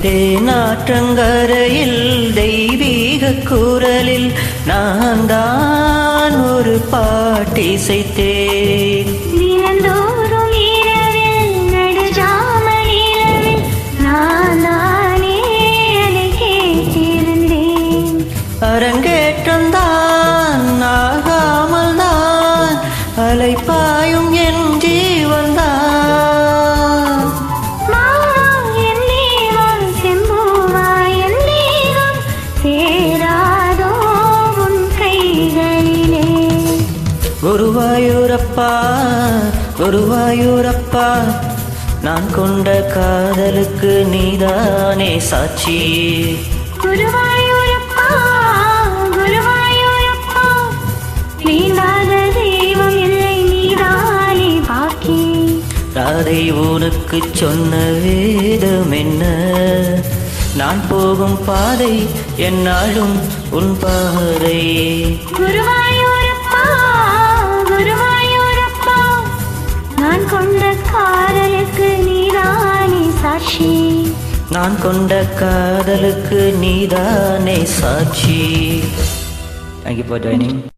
தேனாற்றங்கரையில் தெய்வீக குரலில் நான் தான் ஒரு பாட்டிசைத்தேன். தினந்தோறும் இரவில் நடுஜாமம் இரவில் நான் தானே அதை கேட்டிருந்தேன். அரங்கேற்றம்தான் ஆகாமல் தான் அலைப்பாயும் என் ஜீவன்தான். குருவாயூரப்பா குருவாயூரப்பா, நான் கொண்ட காதலுக்கு நீதானே சாட்சி. குருவாயூரப்பா குருவாயூரப்பா, நீங்காத தெய்வம் இல்லை, நீதானே பாக்கி. ராதை உனக்கு சொன்ன வேதம் என்ன? நான் போகும் பாதை என்னாலும் உன் பாதை. குருவாயூரப்பா குருவாயூரப்பா, நான் கொண்ட காதலுக்கு நீதானே சாட்சி. நான் கொண்ட காதலுக்கு நீதானே சாட்சி. Thank you for joining.